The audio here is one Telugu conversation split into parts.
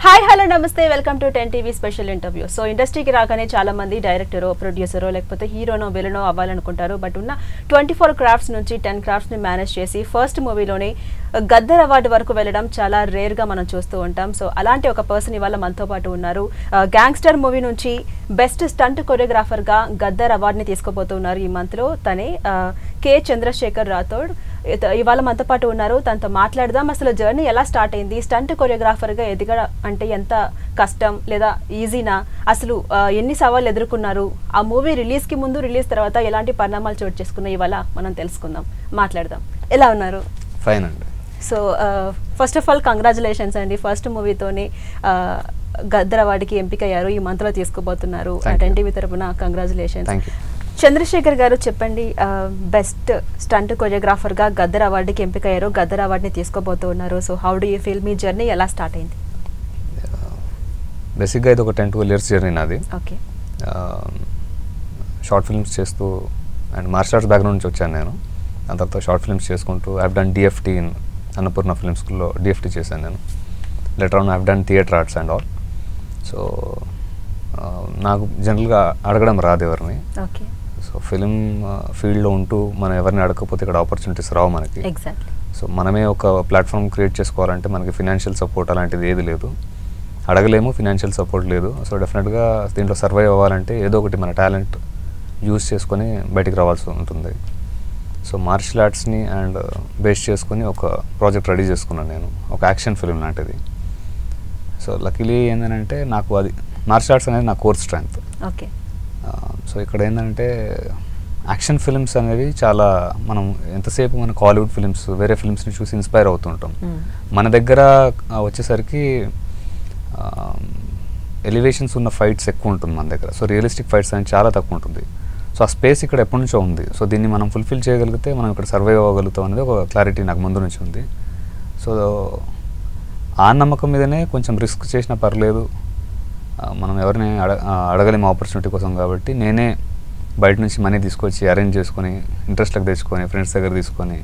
హాయ్ హలో నమస్తే welcome to 10 TV special interview. So ఇండస్ట్రీకి రాగానే చాలా మంది డైరెక్టరో ప్రొడ్యూసరో లేకపోతే హీరోనో విలనో అవ్వాలనుకుంటారు. బట్ ఉన్న 24 క్రాఫ్ట్స్ నుంచి 10 క్రాఫ్ట్స్ ని మేనేజ్ చేసి ఫస్ట్ మూవీలోనే గద్దర్ అవార్డు వరకు వెళ్ళడం చాలా రేర్ గా మనం చూస్తూ ఉంటాం. సో అలాంటి ఒక పర్సన్ ఇవాళ మనతో పాటు ఉన్నారు. గ్యాంగ్స్టర్ మూవీ నుంచి బెస్ట్ స్టంట్ కొరియోగ్రాఫర్ గా గద్దర్ అవార్డుని తీసుకోబోతున్నారు ఈ మంత్ లో. తనే కె చంద్రశేఖర్ రాథోడ్ ఇవాళ మనతో పాటు ఉన్నారు. తనతో మాట్లాడదాం. అసలు జర్నీ ఎలా స్టార్ట్ అయింది, స్టంట్ కొరియోగ్రాఫర్ గా ఎదగడం అంటే ఎంత కష్టం లేదా ఈజీనా, అసలు ఎన్ని సవాళ్ళు ఎదుర్కొన్నారు, ఆ మూవీ రిలీజ్ కి ముందు రిలీజ్ తర్వాత ఎలాంటి పరిణామాలు చోటు చేసుకున్నాయి ఇవాళ మనం తెలుసుకుందాం, మాట్లాడదాం. ఎలా ఉన్నారు? ఫైన్ అండి. So first of all congratulations అండి. ఫస్ట్ మూవీతోనే గద్దర్ అవార్డుకి ఎంపికయ్యారు. ఈ మంత్ లో తీసుకోబోతున్నారు. 10 టీవీ తరపున కంగ్రాచులేషన్స్. చంద్రశేఖర్ గారు చెప్పండి, బెస్ట్ స్టంట్ కొరియోగ్రాఫర్ గా గద్దర్ అవార్డుకి ఎంపికయ్యారు, గద్దర్ అవార్డుని తీసుకోబోతున్నారు. So how do you feel? మీ జర్నీ ఎలా స్టార్ట్ అయింది? బేసిక్గా ఇది ఒక 10-12 ఇయర్స్ జర్నీ నాది. ఓకే. షార్ట్ ఫిల్మ్స్ చేస్తూ అండ్ మార్షల్ ఆర్ట్స్ బ్యాక్గ్రౌండ్ నుంచి వచ్చాను నేను. దాని తర్వాత షార్ట్ ఫిల్మ్స్ చేసుకుంటూ I have done DFT in Annapurna film స్కూల్లో డిఎఫ్టీ చేశాను నేను. Later on I have done theatre arts and all. So నాకు జనరల్గా అడగడం రాదు ఎవరిని. ఓకే. సో ఫిలిం ఫీల్డ్లో ఉంటూ మనం ఎవరిని అడగకపోతే ఇక్కడ ఆపర్చునిటీస్ రావు మనకి. ఎగ్జాక్ట్లీ. సో మనమే ఒక ప్లాట్ఫామ్ క్రియేట్ చేసుకోవాలంటే మనకి ఫినాన్షియల్ సపోర్ట్ అలాంటిది ఏది లేదు, అడగలేము, ఫినాన్షియల్ సపోర్ట్ లేదు. సో డెఫినెట్గా దీంట్లో సర్వైవ్ అవ్వాలంటే ఏదో ఒకటి మన టాలెంట్ యూజ్ చేసుకొని బయటికి రావాల్సి ఉంటుంది. సో మార్షల్ ఆర్ట్స్ని అండ్ బేస్ చేసుకొని ఒక ప్రాజెక్ట్ రెడీ చేసుకున్నాను నేను, ఒక యాక్షన్ ఫిలిం లాంటిది. సో లక్కీలీ ఏంటంటే నాకు అది మార్షల్ ఆర్ట్స్ అనేది నా కోర్ స్ట్రెంగ్త్. ఓకే. సో ఇక్కడ ఏంటంటే యాక్షన్ ఫిల్మ్స్ అనేవి చాలా మనం ఎంతసేపు మన హాలీవుడ్ ఫిల్మ్స్ వేరే ఫిల్మ్స్ని చూసి ఇన్స్పైర్ అవుతుంటాం. మన దగ్గర వచ్చేసరికి ఎలివేషన్స్ ఉన్న ఫైట్స్ ఎక్కువ ఉంటుంది మన దగ్గర. సో రియలిస్టిక్ ఫైట్స్ అనేది చాలా తక్కువ ఉంటుంది. సో ఆ స్పేస్ ఇక్కడ ఎప్పటి నుంచో ఉంది. సో దీన్ని మనం ఫుల్ఫిల్ చేయగలిగితే మనం ఇక్కడ సర్వైవ్ అవ్వగలుగుతాం అనేది ఒక క్లారిటీ నాకు ముందు నుంచి ఉంది. సో ఆ నమ్మకం మీదనే కొంచెం రిస్క్ చేసినా పర్లేదు, మనం ఎవరిని అడగలేము ఆపర్చునిటీ కోసం. కాబట్టి నేనే బయట నుంచి మనీ తీసుకొచ్చి అరేంజ్ చేసుకొని ఇంట్రెస్ట్లకు తెచ్చుకొని ఫ్రెండ్స్ దగ్గర తీసుకొని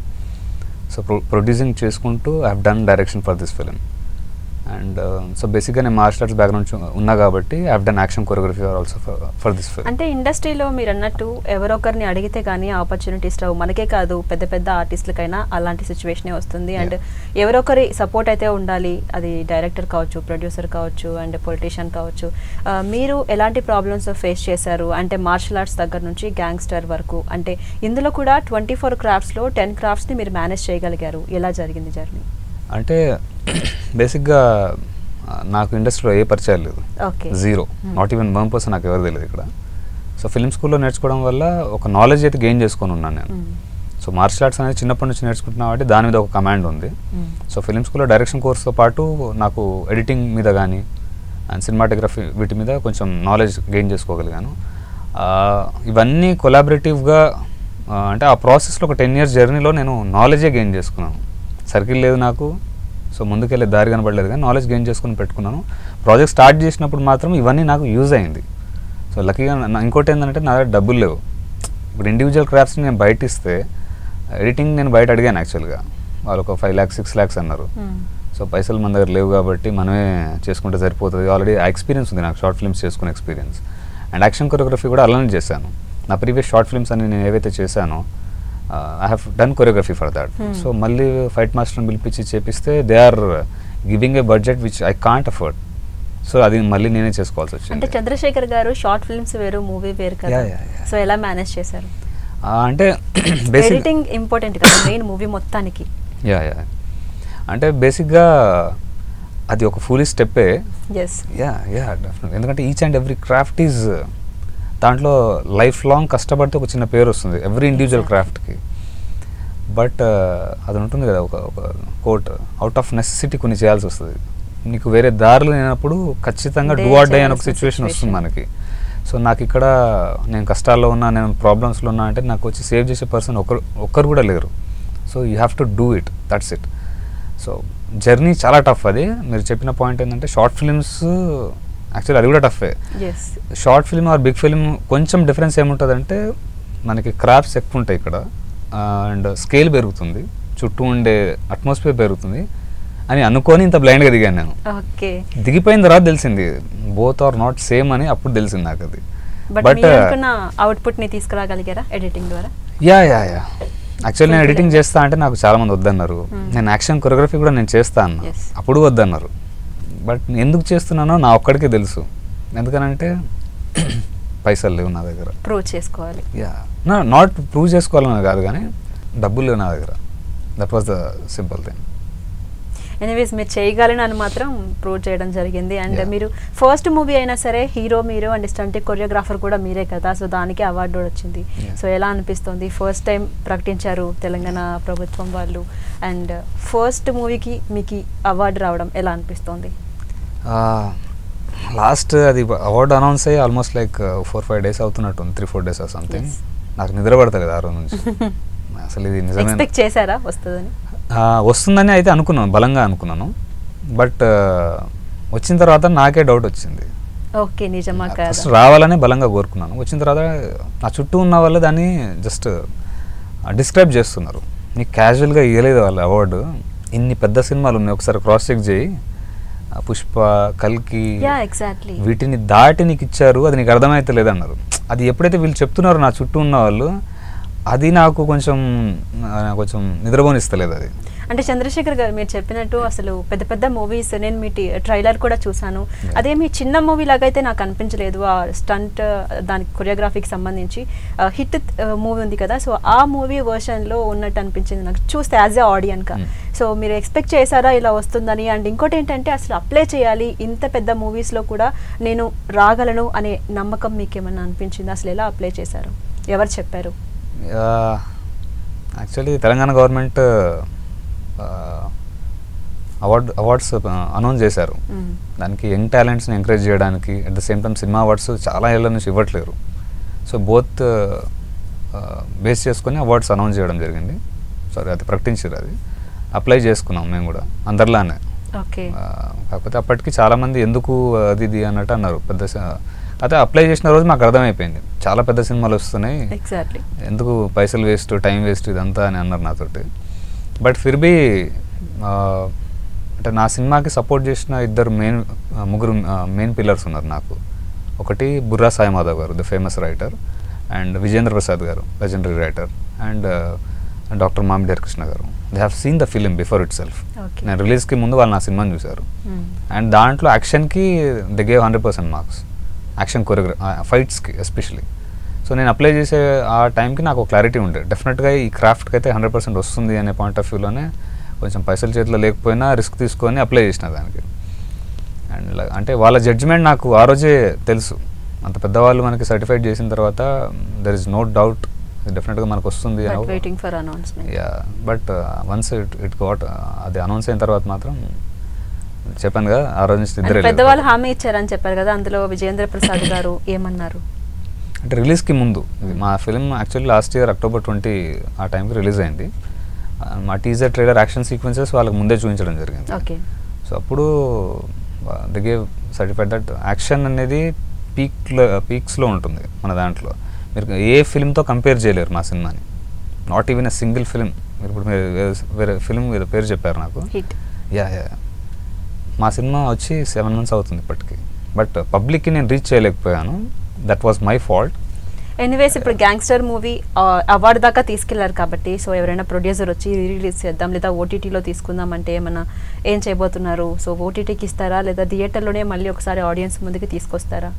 సో ప్రొడ్యూసింగ్ చేసుకుంటూ I have done direction for this film. And so బేసిక్గా నేను మార్షల్ ఆర్ట్స్ బ్యాక్గ్రౌండ్ ఉన్నా కాబట్టి I have done action choreography also for this film. అంటే ఇండస్ట్రీలో మీరు అన్నట్టు ఎవరొకరిని అడిగితే కానీ ఆపర్చునిటీస్ రావు. మనకే కాదు, పెద్ద పెద్ద ఆర్టిస్టులకైనా అలాంటి సిచ్యువేషనే వస్తుంది. అండ్ ఎవరొకరి సపోర్ట్ అయితే ఉండాలి. అది డైరెక్టర్ కావచ్చు, ప్రొడ్యూసర్ కావచ్చు, అండ్ పొలిటీషియన్ కావచ్చు. మీరు ఎలాంటి ప్రాబ్లమ్స్ ఫేస్ చేశారు? అంటే మార్షల్ ఆర్ట్స్ దగ్గర నుంచి గ్యాంగ్స్టర్ వరకు, అంటే ఇందులో కూడా 24 క్రాఫ్ట్స్లో 10 క్రాఫ్ట్స్ని మీరు మేనేజ్ చేయగలిగారు. ఎలా జరిగింది జర్నీ? అంటే బేసిక్గా నాకు ఇండస్ట్రీలో ఏ పరిచయాలు లేదు, జీరో, నాట్ ఈవెన్ 1% నాకు ఎవరు తెలియదు ఇక్కడ. సో ఫిల్మ్ స్కూల్లో నేర్చుకోవడం వల్ల ఒక నాలెడ్జ్ అయితే గెయిన్ చేసుకొని ఉన్నాను నేను. సో మార్షల్ ఆర్ట్స్ అనేది చిన్నప్పటి నుంచి నేర్చుకుంటున్నా కాబట్టి దాని మీద ఒక కమాండ్ ఉంది. సో ఫిల్మ్ స్కూల్లో డైరెక్షన్ కోర్స్తో పాటు నాకు ఎడిటింగ్ మీద కానీ అండ్ సినిమాటోగ్రఫీ వీటి మీద కొంచెం నాలెడ్జ్ గెయిన్ చేసుకోగలిగాను. ఇవన్నీ కొలాబరేటివ్గా అంటే ఆ ప్రాసెస్లో ఒక 10 ఇయర్స్ జర్నీలో నేను నాలెడ్జే గెయిన్ చేసుకున్నాను. సర్కిల్ లేదు నాకు, సో ముందుకెళ్ళే దారి కనబడలేదు, కానీ నాలెడ్జ్ గెయిన్ చేసుకుని పెట్టుకున్నాను. ప్రాజెక్ట్ స్టార్ట్ చేసినప్పుడు మాత్రం ఇవన్నీ నాకు యూజ్ అయింది. సో లక్కీగా ఇంకోటి ఏంటంటే నా దగ్గర డబ్బులు లేవు. ఇప్పుడు ఇండివిజువల్ క్రాఫ్ట్స్ని నేను బయట ఇస్తే ఎడిటింగ్ నేను బయట అడిగాను యాక్చువల్గా. వాళ్ళు ఒక 5 lakhs 6 lakhs అన్నారు. సో పైసలు మన దగ్గర లేవు కాబట్టి మనమే చేసుకుంటే సరిపోతుంది. ఆల్రెడీ ఆ ఎక్స్పీరియన్స్ ఉంది నాకు, షార్ట్ ఫిల్మ్స్ చేసుకునే ఎక్స్పీరియన్స్. అండ్ యాక్షన్ కొరియోగ్రఫీ కూడా అలానే చేశాను. నా ప్రీవియస్ షార్ట్ ఫిల్మ్స్ అని నేను ఏవైతే చేశానో I have done choreography for that. So మళ్ళీ ఫైట్ మాస్టర్ని పిలిపించి చేపిస్తే they are giving a budget which I can't afford. So అది మళ్ళీ నేనే చేసుకోవాల్సి వచ్చింది. అంటే చంద్రశేఖర్ గారు షార్ట్ ఫిల్మ్స్ వేరు, మూవీ వేరు కదా. సో ఎలా మేనేజ్ చేశారు? అంటే ఎడిటింగ్ ఇంపార్టెంట్ కదా మెయిన్ మూవీ మొత్తానికి. యా అంటే బేసిక్గా అది ఒక ఫుల్ స్టెప్పే. డెఫినెట్లీ. ఎందుకంటే each and every craft is దాంట్లో లైఫ్ లాంగ్ కష్టపడితే ఒక చిన్న పేరు వస్తుంది ఎవ్రీ ఇండివిజువల్ క్రాఫ్ట్కి. బట్ అది ఉంటుంది కదా ఒక కోట్, అవుట్ ఆఫ్ నెసెసిటీ కొన్ని చేయాల్సి వస్తుంది. నీకు వేరే దారులు లేనప్పుడు ఖచ్చితంగా డూ ఆర్ డై అని ఒక సిచ్యువేషన్ వస్తుంది మనకి. సో నాకు ఇక్కడ నేను కష్టాల్లో ఉన్నా, నేను ప్రాబ్లమ్స్లో ఉన్నా అంటే నాకు వచ్చి సేవ్ చేసే పర్సన్ ఒక్కరు కూడా లేరు. So you have to do it, that's it. So journey చాలా టఫ్. అది మీరు చెప్పిన పాయింట్ ఏంటంటే షార్ట్ ఫిల్మ్స్ యాక్చువల్లీ అది కూడా టఫే. Short film or big film కొంచెం డిఫరెన్స్ ఏముంటుందంటే మనకి క్రాఫ్ట్స్ ఎక్కువ ఉంటాయి ఇక్కడ, అండ్ స్కేల్ పెరుగుతుంది, చుట్టూ ఉండే అట్మాస్ఫియర్ పెరుగుతుంది, అని అనుకొని ఇంత బ్లైండ్గా దిగాను నేను. ఓకే. దిగిపోయిన తర్వాత తెలిసింది బోత్ ఆర్ నాట్ సేమ్ అని, అప్పుడు తెలిసింది నాకు అది. బట్ అవుట్పుట్ ని తీసుకురాగలిగారా ఎడిటింగ్ ద్వారా? యా యాక్చువల్లీ నేను ఎడిటింగ్ చేస్తా అంటే నాకు చాలా మంది వద్దన్నారు. నేను యాక్షన్ కొరియోగ్రఫీ కూడా నేను చేస్తా అన్న, అప్పుడు వద్దన్నారు. బట్ ఎందుకు చేస్తున్నానో నా ఒక్కడికే తెలుసు. ఎందుకనంటే పైసలు లేవు నా దగ్గర, ప్రూవ్ చేసుకోవాలి. యా నాట్ ప్రూవ్ చేసుకోవాలని కాదు, కానీ డబ్బులు లేవు నా దగ్గర. That was the simple thing. Anyways మీరు చేయగలని అని మాత్రం ప్రూవ్ చేయడం జరిగింది. అండ్ మీరు ఫస్ట్ మూవీ అయినా సరే హీరో మీరు అండ్ స్టంట్ కొరియోగ్రాఫర్ కూడా మీరే కదా, సో దానికి అవార్డు వచ్చింది. సో ఎలా అనిపిస్తుంది? ఫస్ట్ టైం ప్రకటించారు తెలంగాణ ప్రభుత్వం వాళ్ళు, అండ్ ఫస్ట్ మూవీకి మీకు అవార్డు రావడం ఎలా అనిపిస్తుంది? లాస్ట్ అది అవార్డు అనౌన్స్ అయ్యి ఆల్మోస్ట్ లైక్ 4-5 days అవుతున్నట్టు, 3-4 days ఆర్ సంథింగ్. నాకు నిద్ర పడతలేదు ఆ రోజు నుంచి. అసలు ఇది నిజమే ఎక్స్పెక్ట్ చేశారా వస్తుందని? వస్తుందని అయితే అనుకున్నాను, బలంగా అనుకున్నాను. బట్ వచ్చిన తర్వాత నాకే డౌట్ వచ్చింది. ఓకే, నిజమా కాదా? ఫస్ట్ రావాలని బలంగా కోరుకున్నాను. వచ్చిన తర్వాత నా చుట్టూ ఉన్న వాళ్ళు దాన్ని జస్ట్ డిస్క్రైబ్ చేస్తున్నారు. నీకు క్యాజువల్గా ఇవ్వలేదు వాళ్ళు అవార్డు, ఇన్ని పెద్ద సినిమాలు ఉన్నాయి, ఒకసారి క్రాస్ చెక్ చేయి, పుష్ప, కల్కి, వీటిని దాటి నీకు ఇచ్చారు, అది నీకు అర్థమైతే లేదన్నారు. అది ఎప్పుడైతే వీళ్ళు చెప్తున్నారో నా చుట్టూ ఉన్న వాళ్ళు, అది నాకు కొంచెం నిద్రపోనిస్తలేదు అది. అంటే చంద్రశేఖర్ గారు మీరు చెప్పినట్టు అసలు పెద్ద పెద్ద మూవీస్, నేను మీ ట్రైలర్ కూడా చూసాను, అదే మీ చిన్న మూవీ లాగా అయితే నాకు అనిపించలేదు. ఆ స్టంట్ దానికి కొరియోగ్రఫీకి సంబంధించి హిట్ మూవీ ఉంది కదా, సో ఆ మూవీ వర్షన్లో ఉన్నట్టు అనిపించింది నాకు చూస్తే యాజ్ ఏ ఆడియన్గా. సో మీరు ఎక్స్పెక్ట్ చేశారా ఇలా వస్తుందని? అండ్ ఇంకోటి ఏంటంటే అసలు అప్లై చేయాలి, ఇంత పెద్ద మూవీస్లో కూడా నేను రాగలను అనే నమ్మకం మీకు ఏమన్నా అనిపించింది? అసలు ఎలా అప్లై చేశారు, ఎవరు చెప్పారు? Actually Telangana government awards announce చేశారు. దానికి యంగ్ టాలెంట్స్ని ఎంకరేజ్ చేయడానికి, at the same time cinema awards చాలా ఏళ్ళ నుంచి ఇవ్వట్లేరు. సో బోత్ బేస్ చేసుకొని అవార్డ్స్ అనౌన్స్ చేయడం జరిగింది. సారీ, అది ప్రకటించారు, అది అప్లై చేసుకున్నాం మేము కూడా అందరిలానే. కాకపోతే అప్పటికి చాలామంది ఎందుకు అది ఇది అన్నట్టు అన్నారు. అయితే అప్లై చేసిన రోజు మాకు అర్థమైపోయింది చాలా పెద్ద సినిమాలు వస్తున్నాయి, ఎందుకు పైసలు వేస్ట్, టైం వేస్ట్ ఇదంతా అని అన్నారు నాతోటి. బట్ ఫిర్బీ అంటే నా సినిమాకి సపోర్ట్ చేసిన ముగ్గురు మెయిన్ పిల్లర్స్ ఉన్నారు నాకు. ఒకటి Borra Sai Madhav garu, the famous writer, and Vijayendra Prasad garu, legendary writer, and doctor Mamidi Harikrishna garu. They have seen the film before itself. నేను రిలీజ్కి ముందు వాళ్ళు నా సినిమాని చూశారు. అండ్ దాంట్లో యాక్షన్కి దే గేవ్ 100% మార్క్స్, యాక్షన్ ఫైట్స్కి ఎస్పెషలీ. సో నేను అప్లై చేసే ఆ టైంకి నాకు క్లారిటీ ఉండే, డెఫినెట్గా ఈ క్రాఫ్ట్కి అయితే 100% వస్తుంది అనే పాయింట్ ఆఫ్ వ్యూలోనే కొంచెం పైసల చేతిలో లేకపోయినా రిస్క్ తీసుకొని అప్లై చేసిన దానికి. అండ్ అంటే వాళ్ళ జడ్జిమెంట్ నాకు ఆ రోజే తెలుసు. అంత పెద్దవాళ్ళు మనకి సర్టిఫైడ్ చేసిన తర్వాత దెర్ ఇస్ నో డౌట్ డెఫినెట్గా మనకు వస్తుంది. బట్ వన్స్ ఇట్ గాట్ అది అనౌన్స్ అయిన తర్వాత మాత్రం చెప్పాను కదా, ఆ రోజు నుంచి ఇద్దరు పెద్దవాళ్ళు హామీ ఇచ్చారని చెప్పారు కదా, అందులో విజయేంద్ర ప్రసాద్ గారు ఏమన్నారు అంటే రిలీజ్కి ముందు, మా film actually last year October 20 ఆ టైంకి రిలీజ్ అయింది. మా టీజర్ ట్రైలర్ యాక్షన్ సీక్వెన్సెస్ వాళ్ళకి ముందే చూపించడం జరిగింది. సో అప్పుడు they gave certified that action అనేది పీక్స్లో ఉంటుంది మన దాంట్లో. మీరు ఏ ఫిల్మ్తో కంపేర్ చేయలేరు మా సినిమాని, not even a single film. మీరు ఇప్పుడు వేరే ఫిలిం పేరు చెప్పారు నాకు, యా మా సినిమా వచ్చి 7 months అవుతుంది ఇప్పటికి. బట్ పబ్లిక్కి నేను రీచ్ చేయలేకపోయాను, that was my fault. Anyways ఇప్పుడు గ్యాంగ్స్టర్ మూవీ అవార్డు దాకా తీసుకెళ్లారు కాబట్టి, సో ఎవరైనా ప్రొడ్యూసర్ వచ్చి రిలీజ్ చేద్దాం లేదా ఓటీటీలో తీసుకుందాం అంటే ఏమన్నా ఏం చేయబోతున్నారు? సో ఓటీటీకి ఇస్తారా లేదా థియేటర్లోనే మళ్ళీ ఒకసారి ఆడియన్స్ ముందుకు తీసుకొస్తారా?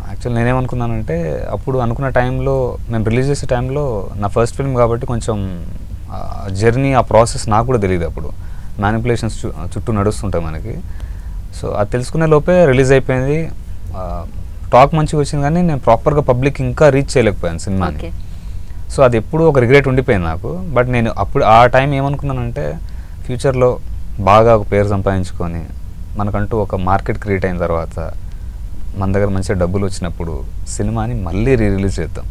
యాక్చువల్లీ నేనేమనుకున్నానంటే, అప్పుడు అనుకున్న టైంలో మేము రిలీజ్ చేసే టైంలో నా ఫస్ట్ ఫిల్మ్ కాబట్టి కొంచెం జర్నీ, ఆ ప్రాసెస్ నాకు కూడా తెలియదు. అప్పుడు మ్యానిపులేషన్స్ చుట్టూ నడుస్తుంటాయి మనకి. సో అది తెలుసుకునే లోపే రిలీజ్ అయిపోయింది. టాక్ మంచిగా వచ్చింది, కానీ నేను ప్రాపర్గా పబ్లిక్ ఇంకా రీచ్ చేయలేకపోయాను సినిమాని. సో అది ఎప్పుడు ఒక రిగ్రెట్ ఉండిపోయింది నాకు. బట్ నేను అప్పుడు ఆ టైం ఏమనుకున్నానంటే, ఫ్యూచర్లో బాగా ఒక పేరు సంపాదించుకొని మనకంటూ ఒక మార్కెట్ క్రియేట్ అయిన తర్వాత, మన దగ్గర మంచిగా డబ్బులు వచ్చినప్పుడు సినిమాని మళ్ళీ రిలీజ్ చేద్దాం.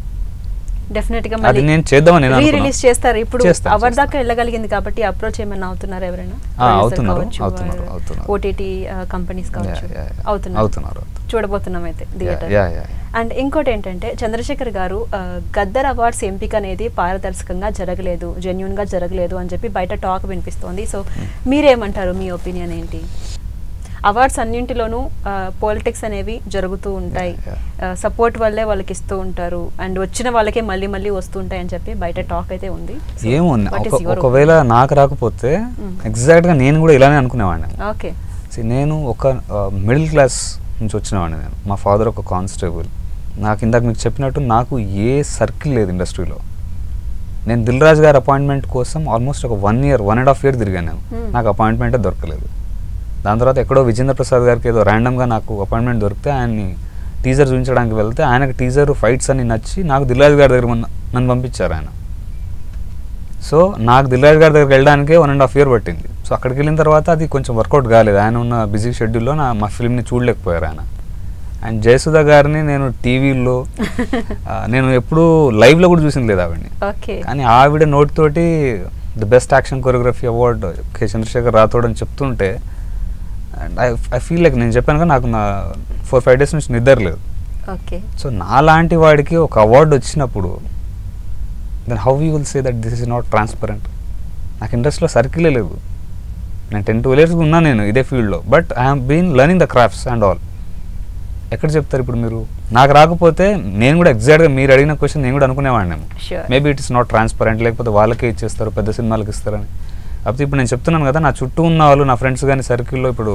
డెఫినెట్గా అది నేను చేద్దామని రిలీజ్ చేస్తారు. ఇప్పుడు అవర్ దాకా వెళ్ళగలిగింది కాబట్టి అప్రోచ్ ఏమైనా అవుతున్నారు ఎవరైనా? అవుతున్నారు ఓటీటీ కంపెనీస్ కావచ్చు, అవుతున్నారు. చూడబోతున్నాం అయితే థియేటర్. అండ్ ఇంకోటి ఏంటంటే చంద్రశేఖర్ గారు గద్దర్ అవార్డ్స్ ఎంపిక అనేది పారదర్శకంగా జరగలేదు, జెన్యూన్గా జరగలేదు అని చెప్పి బయట టాక్ వినిపిస్తోంది. సో మీరేమంటారు, మీ ఒపీనియన్ ఏంటి? అవార్డ్స్ అన్నింటిలోనూ పాలిటిక్స్ అనేవి జరుగుతూ ఉంటాయి, సపోర్ట్ వల్లే వాళ్ళకి ఇస్తూ ఉంటారు, అండ్ వచ్చిన వాళ్ళకే మళ్ళీ మళ్ళీ వస్తూ ఉంటాయి అని చెప్పి బయట టాక్ అయితే ఉంది. ఏముంది, ఒకవేళ నాకు రాకపోతే ఎగ్జాక్ట్గా నేను కూడా ఇలానే అనుకునేవాడిని. ఓకే, నేను ఒక మిడిల్ క్లాస్ నుంచి వచ్చినవాడిని. నేను, మా ఫాదర్ ఒక కానిస్టేబుల్. నాకు ఇందాక మీకు చెప్పినట్టు నాకు ఏ సర్కిల్ లేదు ఇండస్ట్రీలో. నేను దిల్ రాజు గారి అపాయింట్మెంట్ కోసం ఆల్మోస్ట్ ఒక 1 year 1.5 year తిరిగాను నేను. నాకు అపాయింట్మెంటే దొరకలేదు. దాని తర్వాత ఎక్కడో విజేంద్ర ప్రసాద్ గారికి ఏదో ర్యాండమ్గా నాకు అపాయింట్మెంట్ దొరికితే ఆయన్ని టీజర్ చూపించడానికి వెళ్తే ఆయనకు టీజర్ ఫైట్స్ అన్ని నచ్చి నాకు దిల్ రాజు గారి దగ్గర నన్ను పంపించారు ఆయన. సో నాకు దిల్ రాజు గారి దగ్గరికి వెళ్ళడానికే 1.5 year పట్టింది. సో అక్కడికి వెళ్ళిన తర్వాత అది కొంచెం వర్కౌట్ కాలేదు. ఆయన ఉన్న బిజీ షెడ్యూల్లో మా ఫిల్మ్ని చూడలేకపోయారు ఆయన. అండ్ జయసుధ గారిని నేను టీవీలో నేను ఎప్పుడూ లైవ్లో కూడా చూసింది లేదు ఆవిడని. కానీ ఆవిడ నోట్ తోటి the best action choreography award K Chandrasekhar Rathod అని చెప్తుంటే అండ్ ఐ ఫీల్ లైక్, నేను చెప్పాను కదా నాకు నా 4-5 days నుంచి నిద్ర లేదు. సో నాలాంటి వాడికి ఒక అవార్డు వచ్చినప్పుడు then how you will say that this is not transparent? నాకు ఇండస్ట్రీలో సర్కిలే లేదు. నేను 10-12 years ఉన్నాను నేను ఇదే ఫీల్డ్లో, but I have been learning the crafts and all. ఎక్కడ చెప్తారు ఇప్పుడు మీరు? నాకు రాకపోతే నేను కూడా ఎగ్జాక్ట్గా మీరు అడిగిన క్వశ్చన్ నేను కూడా అనుకునేవాడిని. Maybe it is not transparent, లేకపోతే వాళ్ళకే ఇచ్చేస్తారు, పెద్ద సినిమాలకు ఇస్తారని. కాకపోతే ఇప్పుడు నేను చెప్తున్నాను కదా, నా చుట్టూ ఉన్న వాళ్ళు, నా ఫ్రెండ్స్ కానీ సర్కిల్లో ఇప్పుడు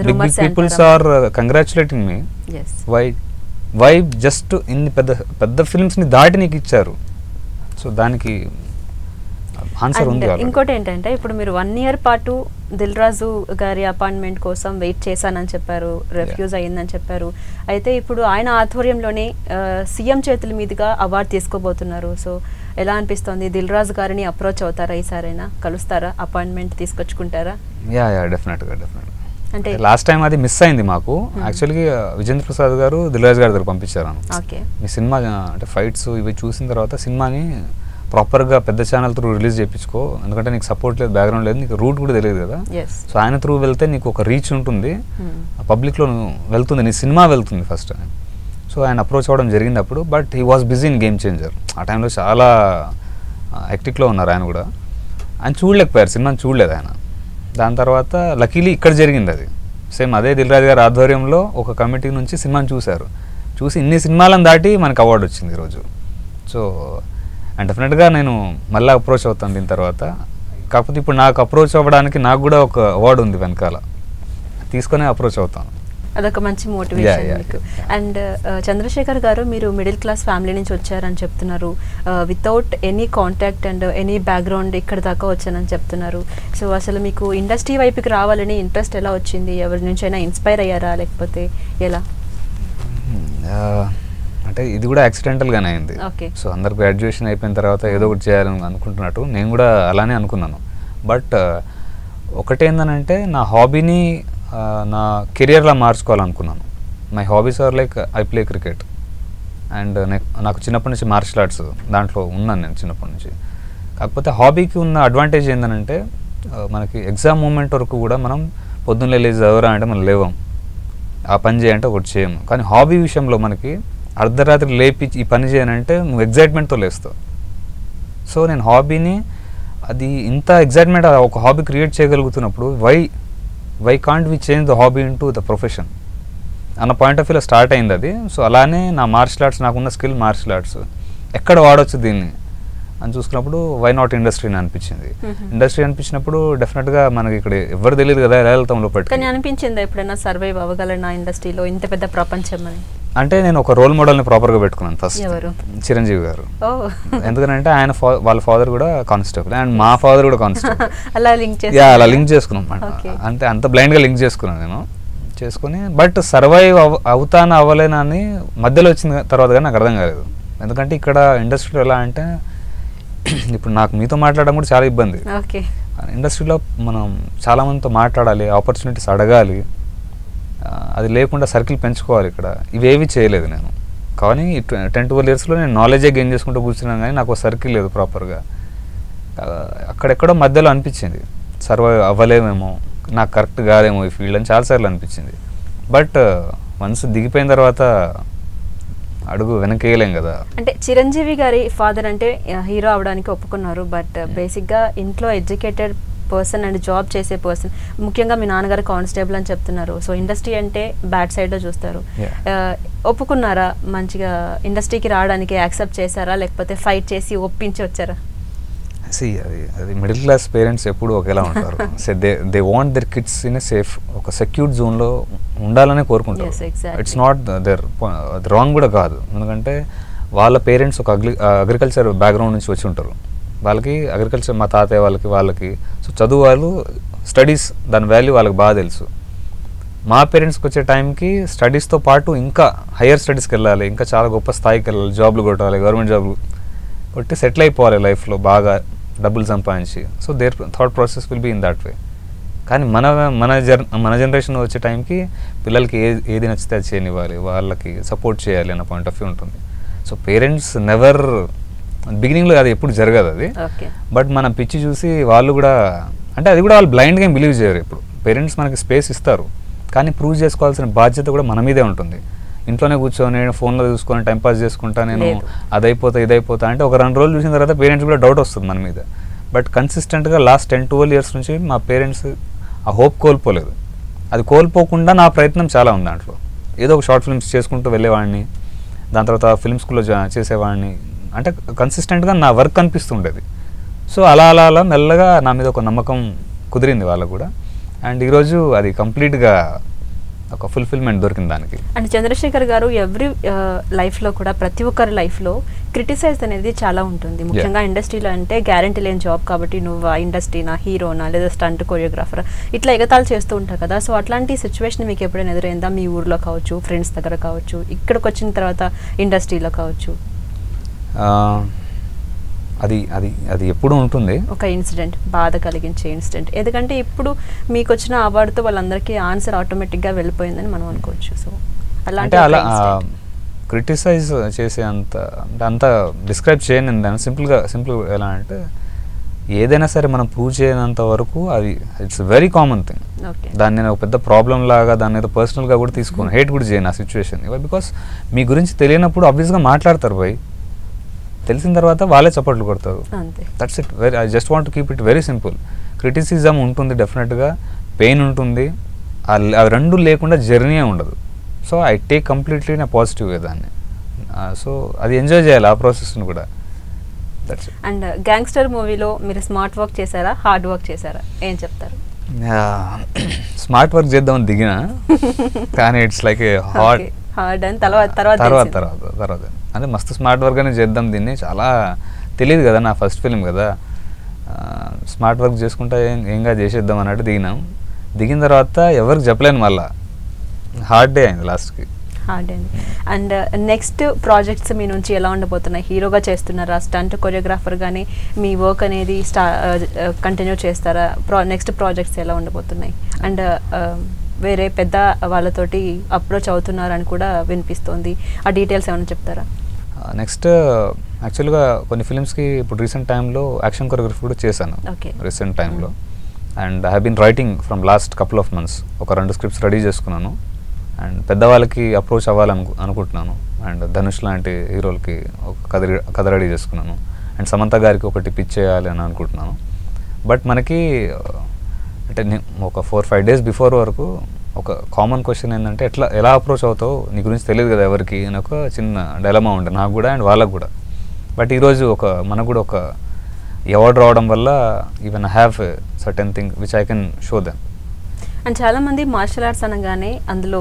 big big peoples are congratulating me. Why just ఇన్ని పెద్ద పెద్ద ఫిల్మ్స్ని దాటి నీకు ఇచ్చారు. సో దానికి ఆన్సర్ ఉంది. ఇంకోటి ఏంటంటే ఇప్పుడు మీరు 1 year పాటు దిల్ రాజు గారి అపాయింట్మెంట్ కోసం వెయిట్ చేశానని చెప్పారు, రిఫ్యూజ్ అయ్యిందని చెప్పారు. అయితే ఇప్పుడు ఆయన ఆధ్వర్యంలోనే సీఎం చేతుల మీదుగా అవార్డు తీసుకోబోతున్నారు. సో ఎలా అనిపిస్తుంది? దిల్ రాజు గారిని అప్రోచ్ అవుతారా? ఈసారైనా కలుస్తారా? అపాయింట్మెంట్ తీసుకొచ్చుకుంటారా? డెఫినెట్గా. అంటే లాస్ట్ టైం అది మిస్ అయింది మాకు. యాక్చువల్గా విజేంద్ర ప్రసాద్ గారు దిల్ రాజు గారి దగ్గర పంపించారు. మీ సినిమా అంటే ఫైట్స్ ఇవి చూసిన తర్వాత సినిమాని ప్రాపర్గా పెద్ద ఛానల్ త్రూ రిలీజ్ చేయించుకో, ఎందుకంటే నీకు సపోర్ట్ లేదు, బ్యాక్గ్రౌండ్ లేదు, నీకు రూట్ కూడా తెలియదు కదా. సో ఆయన త్రూ వెళ్తే నీకు ఒక రీచ్ ఉంటుంది, పబ్లిక్లో వెళ్తుంది, నీ సినిమా వెళ్తుంది ఫస్ట్. సో ఆయన అప్రోచ్ అవ్వడం జరిగింది అప్పుడు. But he was busy in game changer. ఆ టైంలో చాలా హెక్టిక్లో ఉన్నారు ఆయన కూడా. ఆయన చూడలేకపోయారు, సినిమాని చూడలేదు ఆయన. దాని తర్వాత లక్కీలీ ఇక్కడ జరిగింది అది. సేమ్ అదే దిల్ రాజు గారి ఆధ్వర్యంలో ఒక కమిటీ నుంచి సినిమాని చూశారు. చూసి ఇన్ని సినిమాలను దాటి మనకు అవార్డు వచ్చింది ఈరోజు. సో అండ్ డెఫినెట్గా నేను మళ్ళీ అప్రోచ్ అవుతాను దీని తర్వాత. కాకపోతే ఇప్పుడు నాకు అప్రోచ్ అవ్వడానికి నాకు కూడా ఒక అవార్డు ఉంది వెనకాల, తీసుకొని అప్రోచ్ అవుతాను. అదొక మంచి మోటివేషన్ మీకు. అండ్ చంద్రశేఖర్ గారు, మీరు మిడిల్ క్లాస్ ఫ్యామిలీ నుంచి వచ్చారని చెప్తున్నారు, without any contact and any background ఇక్కడ దాకా వచ్చానని చెప్తున్నారు. సో అసలు మీకు ఇండస్ట్రీ వైపుకి రావాలని ఇంట్రెస్ట్ ఎలా వచ్చింది? ఎవరి నుంచి అయినా ఇన్స్పైర్ అయ్యారా, లేకపోతే ఎలా? అంటే ఇది కూడా యాక్సిడెంటల్గానే అయింది. సో అందరు గ్రాడ్యుయేషన్ అయిపోయిన తర్వాత ఏదో ఒకటి చేయాలని అనుకుంటున్నట్టు నేను కూడా అలానే అనుకున్నాను. బట్ ఒకటేందనంటే నా హాబీని నా కెరియర్లా మార్చుకోవాలనుకున్నాను. My hobbies are like I play cricket and నాకు చిన్నప్పటి నుంచి మార్షల్ ఆర్ట్స్ దాంట్లో ఉన్నాను నేను చిన్నప్పటి నుంచి. కాకపోతే హాబీకి ఉన్న అడ్వాంటేజ్ ఏంటంటే మనకి ఎగ్జామ్ మూమెంట్ వరకు కూడా మనం పొద్దున్న లేచి చదవరా అంటే మనం లేవం, ఆ పని చేయంటే ఒకటి చేయము. కానీ హాబీ విషయంలో మనకి అర్ధరాత్రి లేపి ఈ పని చేయనంటే నువ్వు ఎగ్జైట్మెంట్తో లేస్తావు. సో నేను హాబీని అది ఇంత ఎగ్జైట్మెంట్ ఒక హాబీ క్రియేట్ చేయగలుగుతున్నప్పుడు why can't we change the hobby into the profession అన్న పాయింట్ ఆఫ్ వ్యూలో స్టార్ట్ అయింది అది. సో అలానే నా మార్షల్ ఆర్ట్స్, నాకున్న స్కిల్ మార్షల్ ఆర్ట్స్ ఎక్కడ వాడవచ్చు దీన్ని అని చూసుకున్నప్పుడు వై నాట్ ఇండస్ట్రీ అని అనిపించింది. ఇండస్ట్రీ అనిపించినప్పుడు డెఫినెట్గా మనకి ఇక్కడ ఎవరు తెలియదు కదా, ఎలా వెళ్తాం లోపలికి. కానీ అనిపించింది ఎప్పుడైనా సర్వైవ్ అవ్వగలనా ఇండస్ట్రీలో ఇంత పెద్ద ప్రపంచం అని? అంటే నేను ఒక రోల్ మోడల్ని ప్రాపర్గా పెట్టుకున్నాను ఫస్ట్, చిరంజీవి గారు. ఎందుకంటే ఆయన వాళ్ళ ఫాదర్ కూడా కానిస్టేబుల్ అండ్ మా ఫాదర్ కూడా కానిస్టేబుల్. అలా లింక్ చేసుకున్నాం. అంటే అంత బ్లైండ్గా లింక్ చేసుకున్నాను నేను చేసుకుని. బట్ సర్వైవ్ అవుతానా అవ్వలేనా అని మధ్యలో వచ్చిన తర్వాత కానీ నాకు అర్థం కాలేదు. ఎందుకంటే ఇక్కడ ఇండస్ట్రీలో ఎలా అంటే ఇప్పుడు నాకు మీతో మాట్లాడడం కూడా చాలా ఇబ్బంది. ఇండస్ట్రీలో మనం చాలామందితో మాట్లాడాలి, ఆపర్చునిటీస్ అడగాలి, అది లేకుండా సర్కిల్ పెంచుకోవాలి. ఇక్కడ ఇవేవి చేయలేదు నేను. కానీ 10-12 yearsలో నేను నాలెడ్జే గెయిన్ చేసుకుంటూ కూర్చున్నాను, కానీ నాకు సర్కిల్ లేదు ప్రాపర్గా. అక్కడెక్కడో మధ్యలో అనిపించింది సర్వైవ్ అవ్వలేమేమో, నాకు కరెక్ట్ కాదేమో ఈ ఫీల్డ్ అని చాలాసార్లు అనిపించింది. బట్ వన్స్ దిగిపోయిన తర్వాత అడుగు వెనకేయలేం కదా. అంటే చిరంజీవి గారి ఫాదర్ అంటే హీరో అవడానికి ఒప్పుకున్నారు, బట్ బేసిక్గా ఇంట్లో ఎడ్యుకేటెడ్ పర్సన్ అండ్ జాబ్ చేసే పర్సన్, ముఖ్యంగా మీ నాన్నగారు కానిస్టేబుల్ అని చెప్తున్నారు. సో ఇండస్ట్రీ అంటే బ్యాడ్ సైడ్లో చూస్తారు. ఒప్పుకున్నారా మంచిగా ఇండస్ట్రీకి రావడానికి? యాక్సెప్ట్ చేశారా లేకపోతే ఫైట్ చేసి ఒప్పించి వచ్చారా? అది మిడిల్ క్లాస్ పేరెంట్స్ ఎప్పుడు ఒకేలా ఉంటారు. They want their kids in a safe, ఒక సెక్యూర్డ్ జోన్లో ఉండాలనే కోరుకుంటారు. ఇట్స్ నాట్ దేర్ రాంగ్ కూడా కాదు, ఎందుకంటే వాళ్ళ పేరెంట్స్ ఒక అగ్రికల్చర్ బ్యాక్గ్రౌండ్ నుంచి వచ్చి ఉంటారు. వాళ్ళకి అగ్రికల్చర్, మా తాతయ్య వాళ్ళకి సో చదువు, వాళ్ళు స్టడీస్, దాని వాల్యూ వాళ్ళకి బాగా తెలుసు. మా పేరెంట్స్కి వచ్చే టైంకి స్టడీస్తో పాటు ఇంకా హయ్యర్ స్టడీస్కి వెళ్ళాలి, ఇంకా చాలా గొప్ప స్థాయికి వెళ్ళాలి, జాబ్లు కొట్టాలి, గవర్నమెంట్ జాబ్లు కొట్టి సెటిల్ అయిపోవాలి లైఫ్లో, బాగా డబ్బులు సంపాదించి. So their thought process will be in that way. కానీ మన జనరేషన్ వచ్చే టైంకి పిల్లలకి ఏది నచ్చితే అది చేయనివ్వాలి, వాళ్ళకి సపోర్ట్ చేయాలి అన్న పాయింట్ ఆఫ్ వ్యూ ఉంటుంది. సో పేరెంట్స్ నెవర్, బిగినింగ్లో అది ఎప్పుడు జరగదు అది, బట్ మనం పిచ్చి చూసి వాళ్ళు కూడా, అంటే అది కూడా వాళ్ళు బ్లైండ్గా ఏం బిలీవ్ చేయరు. ఇప్పుడు పేరెంట్స్ మనకి స్పేస్ ఇస్తారు, కానీ ప్రూవ్ చేసుకోవాల్సిన బాధ్యత కూడా మన మీదే ఉంటుంది. ఇంట్లోనే కూర్చొని ఫోన్లో చూసుకొని టైంపాస్ చేసుకుంటా, నేను అదైపోతా ఇదైపోతా అంటే ఒక 2 రోజులు చూసిన తర్వాత పేరెంట్స్ కూడా డౌట్ వస్తుంది మన మీద. బట్ కన్సిస్టెంట్గా లాస్ట్ 10-12 ఇయర్స్ నుంచి మా పేరెంట్స్ ఆ హోప్ కోల్పోలేదు. అది కోల్పోకుండా నా ప్రయత్నం చాలా ఉంది దాంట్లో. ఏదో ఒక షార్ట్ ఫిల్మ్స్ చేసుకుంటూ వెళ్ళేవాడిని, దాని తర్వాత ఫిల్మ్ స్కూల్లో చేసేవాడిని, అంటే కన్సిస్టెంట్గా నా వర్క్ కనిపిస్తుండేది. సో అలా మెల్లగా నా మీద ఒక నమ్మకం కుదిరింది వాళ్ళకు కూడా. అండ్ ఈరోజు అది కంప్లీట్గా ఒక ఫుల్ఫిల్మెంట్ దొరికింది దానికి. అండ్ చంద్రశేఖర్ గారు ఎవ్రీ లైఫ్లో కూడా, ప్రతి ఒక్కరి లైఫ్లో క్రిటిసైజ్ అనేది చాలా ఉంటుంది. ముఖ్యంగా ఇండస్ట్రీలో అంటే గ్యారంటీ లేని జాబ్ కాబట్టి, నువ్వు ఇండస్ట్రీనా, హీరోనా, లేదా స్టంట్ కొరియోగ్రాఫర్, ఇట్లా ఎగతాళి చేస్తూ ఉంటారు కదా. సో అట్లాంటి సిచ్యువేషన్ మీకు ఎప్పుడైనా ఎదురైందా? మీ ఊర్లో కావచ్చు, ఫ్రెండ్స్ దగ్గర కావచ్చు, ఇక్కడికి వచ్చిన తర్వాత ఇండస్ట్రీలో కావచ్చు? అది ఎప్పుడు ఉంటుంది ఒక ఇన్సిడెంట్, బాధ కలిగించే ఇన్సిడెంట్. ఎందుకంటే ఇప్పుడు మీకు వచ్చిన అవార్డుతో వాళ్ళందరికీ ఆన్సర్ ఆటోమేటిక్గా వెళ్ళిపోయిందని మనం అనుకోవచ్చు. సో అంటే అలా క్రిటిసైజ్ చేసే అంత డిస్క్రైబ్ చేయను దాన్ని. సింపుల్ ఎలా అంటే, ఏదైనా సరే మనం ప్రూవ్ చేయనంత వరకు అది ఇట్స్ వెరీ కామన్ థింగ్. దాన్ని నేను ఒక పెద్ద ప్రాబ్లం లాగా, దాన్ని ఏదో పర్సనల్గా కూడా తీసుకోను, హేట్ కూడా చేయను ఆ సిచ్యువేషన్. బికాస్ మీ గురించి తెలియనప్పుడు ఆబ్వియస్గా మాట్లాడతారు భయ్, తెలిసిన తర్వాత వాళ్ళే చప్పట్లు కొడతారు. That's it. I just want keep it very simple. Criticism ఉంటుంది డెఫినెట్గా, పెయిన్ ఉంటుంది, అవి రెండు లేకుండా జర్నీ ఉండదు. సో ఐ టేక్ కంప్లీట్లీ నా పాజిటివ్ వే దాన్ని. సో అది ఎంజాయ్ చేయాలి ఆ ప్రాసెస్ని కూడా. That's it. అండ్ గ్యాంగ్స్టర్ మూవీలో మీరు స్మార్ట్ వర్క్ చేశారా, హార్డ్ వర్క్ చేశారా, ఏం చెప్తారు? స్మార్ట్ వర్క్ చేద్దామని దిగిన, కానీ it's like A hard and తర్వాత అంటే మస్తు స్మార్ట్ వర్క్ అనేది చేద్దాం దీన్ని, చాలా తెలియదు కదా, నా ఫస్ట్ ఫిలిం కదా, స్మార్ట్ వర్క్ చేసుకుంటా ఏంగా చేసేద్దాం అన్నట్టు దిగిన తర్వాత ఎవరికి చెప్పలేను, మళ్ళీ హార్డ్ డే అయింది లాస్ట్కి. హార్డ్ అయింది. అండ్ నెక్స్ట్ ప్రాజెక్ట్స్ మీ నుంచి ఎలా ఉండబోతున్నాయి? హీరోగా చేస్తున్నారా, స్టంట్ కొరియోగ్రాఫర్ కానీ మీ వర్క్ అనేది కంటిన్యూ చేస్తారా? నెక్స్ట్ ప్రాజెక్ట్స్ ఎలా ఉండబోతున్నాయి? అండ్ వేరే పెద్ద వాళ్ళతోటి అప్రోచ్ అవుతున్నారని కూడా వినిపిస్తోంది, ఆ డీటెయిల్స్ ఏమైనా చెప్తారా? నెక్స్ట్ యాక్చువల్గా కొన్ని ఫిల్మ్స్కి ఇప్పుడు రీసెంట్ టైంలో యాక్షన్ కొరియోగ్రఫీ కూడా చేశాను రీసెంట్ టైంలో. And I have been writing from last couple of months. ఒక 2 స్క్రిప్ట్స్ రెడీ చేసుకున్నాను అండ్ పెద్దవాళ్ళకి అప్రోచ్ అనుకుంటున్నాను. అండ్ ధనుష్ లాంటి హీరోలకి ఒక కథ రెడీ చేసుకున్నాను. అండ్ సమంత గారికి ఒకటి పిచ్ చేయాలి అని అనుకుంటున్నాను. బట్ మనకి అంటే ఒక 4-5 డేస్ బిఫోర్ వరకు ఒక కామన్ క్వశ్చన్ ఏంటంటే, ఎలా అప్రోచ్ అవుతావు, నీ గురించి తెలియదు కదా ఎవరికి అని ఒక చిన్న డైలమా ఉండే నాకు కూడా అండ్ వాళ్ళకు కూడా. బట్ ఈరోజు మనకు కూడా ఒక అవార్డు రావడం వల్ల even I have certain thing which I can show them. And చాలామంది మార్షల్ ఆర్ట్స్ అనగానే అందులో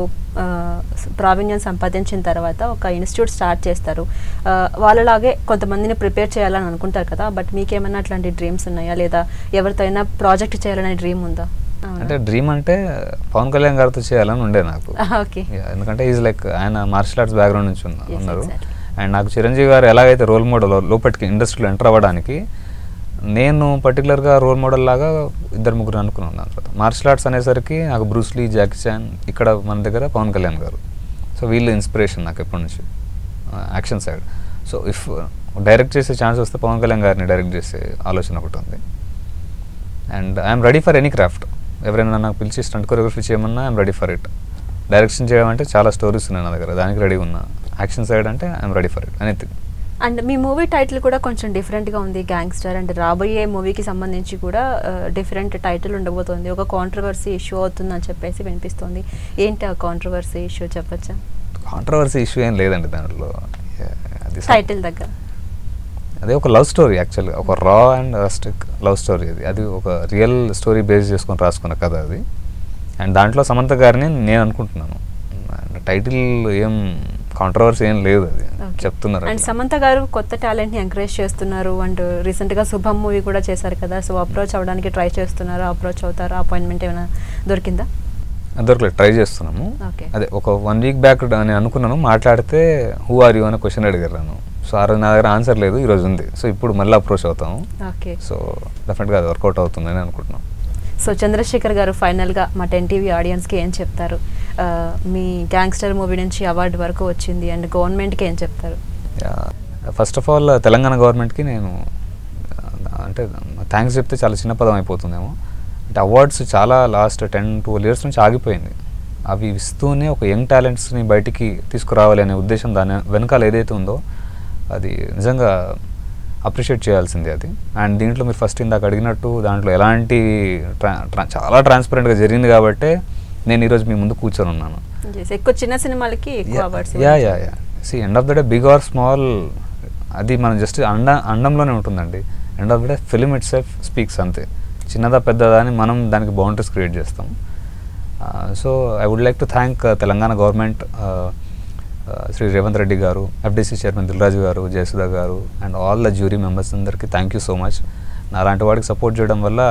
ప్రావీణ్యం సంపాదించిన తర్వాత ఒక ఇన్స్టిట్యూట్ స్టార్ట్ చేస్తారు, వాళ్ళలాగే కొంతమందిని ప్రిపేర్ చేయాలని అనుకుంటారు కదా. బట్ మీకేమన్నా అట్లాంటి డ్రీమ్స్ ఉన్నాయా, లేదా ఎవరితో అయినా ప్రాజెక్ట్ చేయాలనే డ్రీమ్ ఉందా? అంటే డ్రీమ్ అంటే పవన్ కళ్యాణ్ గారితో చేయాలని ఉండే నాకు. ఎందుకంటే ఈజ్ లైక్ ఆయన మార్షల్ ఆర్ట్స్ బ్యాక్గ్రౌండ్ నుంచి ఉన్నారు. అండ్ నాకు చిరంజీవి గారు ఎలాగైతే రోల్ మోడల్ లోపలికి ఇండస్ట్రీలో ఎంటర్ అవ్వడానికి, నేను పర్టికులర్గా రోల్ మోడల్ లాగా 2-3 అనుకున్నాను. దాని తర్వాత మార్షల్ ఆర్ట్స్ అనేసరికి నాకు బ్రూస్లీ, జాకీ చాన్, ఇక్కడ మన దగ్గర పవన్ కళ్యాణ్ గారు. సో వీళ్ళు ఇన్స్పిరేషన్ నాకు ఎప్పటి నుంచి action side. So if direct చేసే ఛాన్స్ వస్తే పవన్ కళ్యాణ్ గారిని డైరెక్ట్ చేసే ఆలోచన ఒకటి ఉంది. And I'm ready for any craft. ఎవరైనా నాకు పిలిచి స్టంట్ కొరియోగ్రఫీ చేయమన్నా I'm ready for it. Direction చేయడం అంటే చాలా స్టోరీస్ ఉన్నాయి నా దగ్గర, దానికి రెడీ ఉన్నా. యాక్షన్ సైడ్ అంటే I'm ready for it anything. And me movie title కూడా కొంచెం డిఫరెంట్గా ఉంది, గ్యాంగ్స్టర్. అండ్ రాబోయే మూవీకి సంబంధించి కూడా డిఫరెంట్ టైటిల్ ఉండబోతుంది. ఒక కాంట్రవర్సీ ఇష్యూ అవుతుందని చెప్పేసి వినిపిస్తుంది. ఏంటి ఆ కాంట్రవర్సీ ఇష్యూ చెప్పచ్చా? కాంట్రవర్సీ ఇష్యూ ఏం లేదండి దాంట్లో. అది టైటిల్ దగ్గర అదే ఒక లవ్ స్టోరీ, యాక్చువల్గా ఒక రా అండ్ రస్టిక్ లవ్ స్టోరీ. అది ఒక రియల్ స్టోరీ బేస్ చేసుకొని రాసుకున్న కథ అది. అండ్ దాంట్లో సమంత గారిని నేను అనుకుంటున్నాను. టైటిల్ ఏం కాంట్రవర్సీ ఏం లేదు, అది చెప్తున్నారు. అండ్ సమంత గారు కొత్త టాలెంట్ని ఎంకరేజ్ చేస్తున్నారు. అండ్ రీసెంట్గా శుభం మూవీ కూడా చేశారు కదా, సో అప్రోచ్ అవ్వడానికి ట్రై చేస్తున్నారు. అప్రోచ్ అవుతారా? అపాయింట్మెంట్ ఏమైనా దొరికిందా? దొరకలేదు, ట్రై చేస్తున్నాము. అదే ఒక 1 వీక్ బ్యాక్ నేను అనుకున్నాను, మాట్లాడితే హూ ఆర్ యూ అనే క్వశ్చన్ అడిగాను. సో ఆ రోజు నా దగ్గర ఆన్సర్ లేదు, ఈరోజు ఉంది. సో ఇప్పుడు మళ్ళీ అప్రోచ్ అవుతాము. సో డెఫినెట్గా అది వర్కౌట్ అవుతుందని అనుకుంటున్నాం. సో చంద్రశేఖర్ గారు, ఫైనల్గా మా 10TV ఆడియన్స్కి ఏం చెప్తారు? మీ గ్యాంగ్స్టర్ మూవీ నుంచి అవార్డు వరకు వచ్చింది, అండ్ గవర్నమెంట్కి ఏం చెప్తారు? ఫస్ట్ ఆఫ్ ఆల్ తెలంగాణ గవర్నమెంట్కి నేను అంటే థ్యాంక్స్ చెప్తే చాలా చిన్న పదం అయిపోతుందేమో. అంటే అవార్డ్స్ చాలా లాస్ట్ 10-12 ఇయర్స్ నుంచి ఆగిపోయింది. అవి ఇస్తూనే ఒక యంగ్ టాలెంట్స్ని బయటికి తీసుకురావాలి అనే ఉద్దేశం దాని వెనకాల ఏదైతే ఉందో అది నిజంగా అప్రిషియేట్ చేయాల్సిందే అది. అండ్ దీంట్లో మీరు ఫస్ట్ ఇందాక అడిగినట్టు దాంట్లో ఎలాంటి చాలా ట్రాన్స్పరెంట్గా జరిగింది కాబట్టి నేను ఈరోజు మీ ముందు కూర్చొని ఉన్నాను. ఎక్కువ చిన్న సినిమాలకి end of the day big or small అది మనం జస్ట్ అండంలోనే ఉంటుందండి. End of the day film itself speaks, అంతే. చిన్నదా పెద్దదా అని మనం దానికి బౌండరీస్ క్రియేట్ చేస్తాం. So I would like to thank Telangana government, Shri Revanth Reddy గారు, FDC చైర్మన్ దిల్రాజు గారు, జయసుధ గారు, and all the jury members అందరికీ థ్యాంక్ యూ సో మచ్. అలాంటి వాడికి సపోర్ట్ చేయడం వల్ల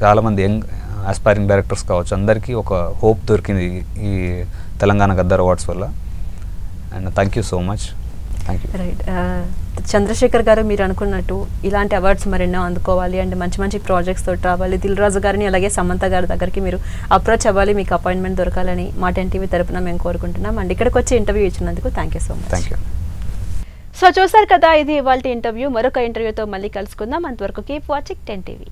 చాలామంది యంగ్ ఆస్పైరింగ్ డైరెక్టర్స్ కావచ్చు అందరికీ ఒక హోప్ దొరికింది ఈ తెలంగాణ గద్దర్ అవార్డ్స్ వల్ల. And thank you so much. Thank you. Right. Chandrasekhar గారు, మీరు అనుకున్నట్టు ఇలాంటి అవార్డ్స్ మరెన్నో అందుకోవాలి అండ్ మంచి మంచి ప్రాజెక్ట్స్ తోటి రావాలి. దిల్రాజు గారిని అలాగే సమంత గారి దగ్గరికి మీరు అప్రోచ్ అవ్వాలి, మీకు అపాయింట్మెంట్ దొరకాలని మా 10TV తరపున మేము కోరుకుంటున్నాం. అండ్ ఇక్కడికి వచ్చి ఇంటర్వ్యూ ఇచ్చినందుకు thank you so much. Thank you. So చూసారు కదా, ఇది ఇవాళ ఇంటర్వ్యూ. మరొక ఇంటర్వ్యూతో మళ్ళీ కలుసుకుందాం. అంతవరకు కీప్ వాచింగ్ 10TV.